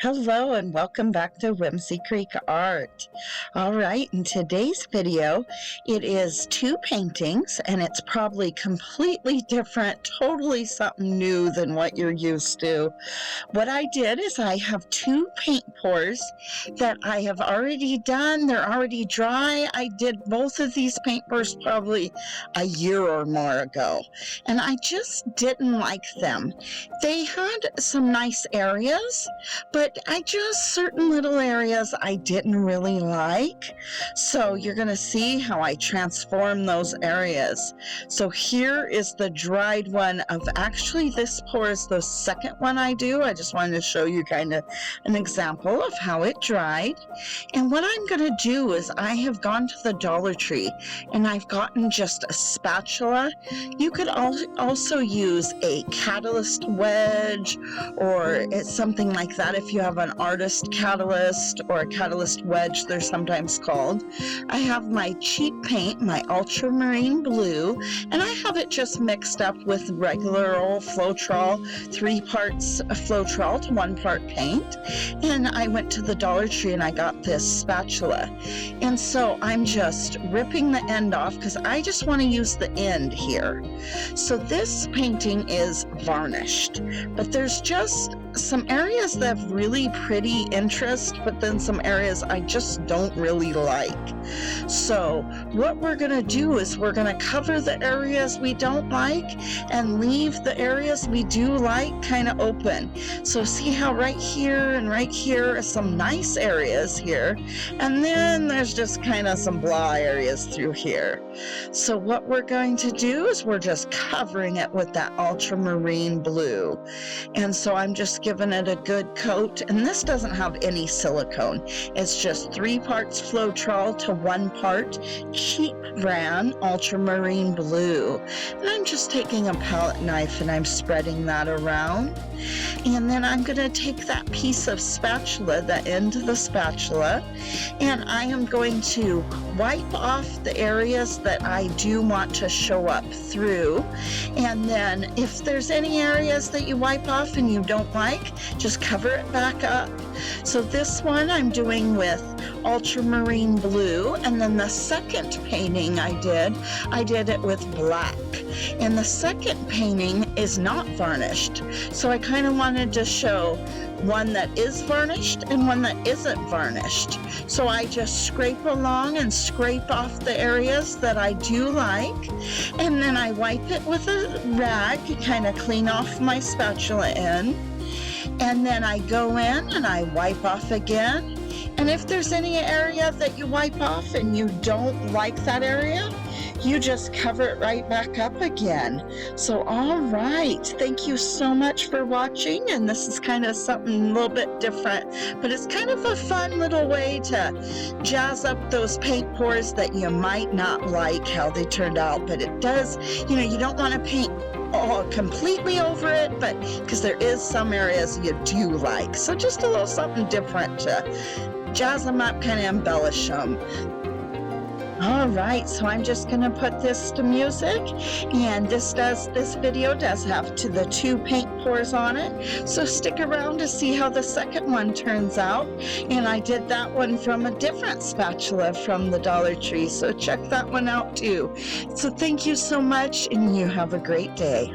Hello and welcome back to Whimsy Creek Art. All right, in today's video, it is two paintings and it's probably completely different, totally something new than what you're used to. What I did is I have two paint pours that I have already done. They're already dry. I did both of these paint pours probably a year or more ago, and I just didn't like them. They had some nice areas, but certain little areas I didn't really like. So you're going to see how I transform those areas. So here is the dried one of, actually this pour is the second one I do. I just wanted to show you kind of an example of how it dried. And what I'm going to do is I have gone to the Dollar Tree and I've gotten just a spatula. You could also use a catalyst wedge or something like that if you have an artist catalyst or a catalyst wedge, they're sometimes called. I have my cheap paint, my ultramarine blue, and I have it just mixed up with regular old Floetrol, 3 parts Floetrol to 1 part paint. And I went to the Dollar Tree and I got this spatula. And so I'm just ripping the end off because I just want to use the end here. So this painting is varnished, but there's just some areas that have really pretty interest, but then some areas I just don't really like. So what we're going to do is we're going to cover the areas we don't like and leave the areas we do like kind of open. So see how right here and right here are some nice areas here, and then there's just kind of some blah areas through here. So what we're going to do is we're just covering it with that ultramarine blue. And so I'm just giving it a good coat, and this doesn't have any silicone. It's just 3 parts Floetrol to 1 part cheap brand ultramarine blue. And I'm just taking a palette knife and I'm spreading that around. And then I'm going to take that piece of spatula, the end of the spatula, and I am going to wipe off the areas that I do want to show up through. And then if there's any areas that you wipe off and you don't like, just cover it back up. So this one I'm doing with ultramarine blue, and then the second painting I did it with black. And the second painting is not varnished, so I kind of wanted to show one that is varnished and one that isn't varnished. So I just scrape along and scrape off the areas that I do like, and then I wipe it with a rag, kind of clean off my spatula end, and then I go in and I wipe off again. And if there's any area that you wipe off and you don't like that area, you just cover it right back up again. So all right, thank you so much for watching, and this is kind of something a little bit different, but it's kind of a fun little way to jazz up those paint pours that you might not like how they turned out, but it does, you don't want to paint all completely over it, but because there is some areas you do like, so just a little something different to jazz them up, kind of embellish them. All right, so I'm just going to put this to music, and this video does have the 2 paint pours on it, so stick around to see how the second one turns out. And I did that one from a different spatula from the Dollar Tree, so check that one out too. So thank you so much, and you have a great day.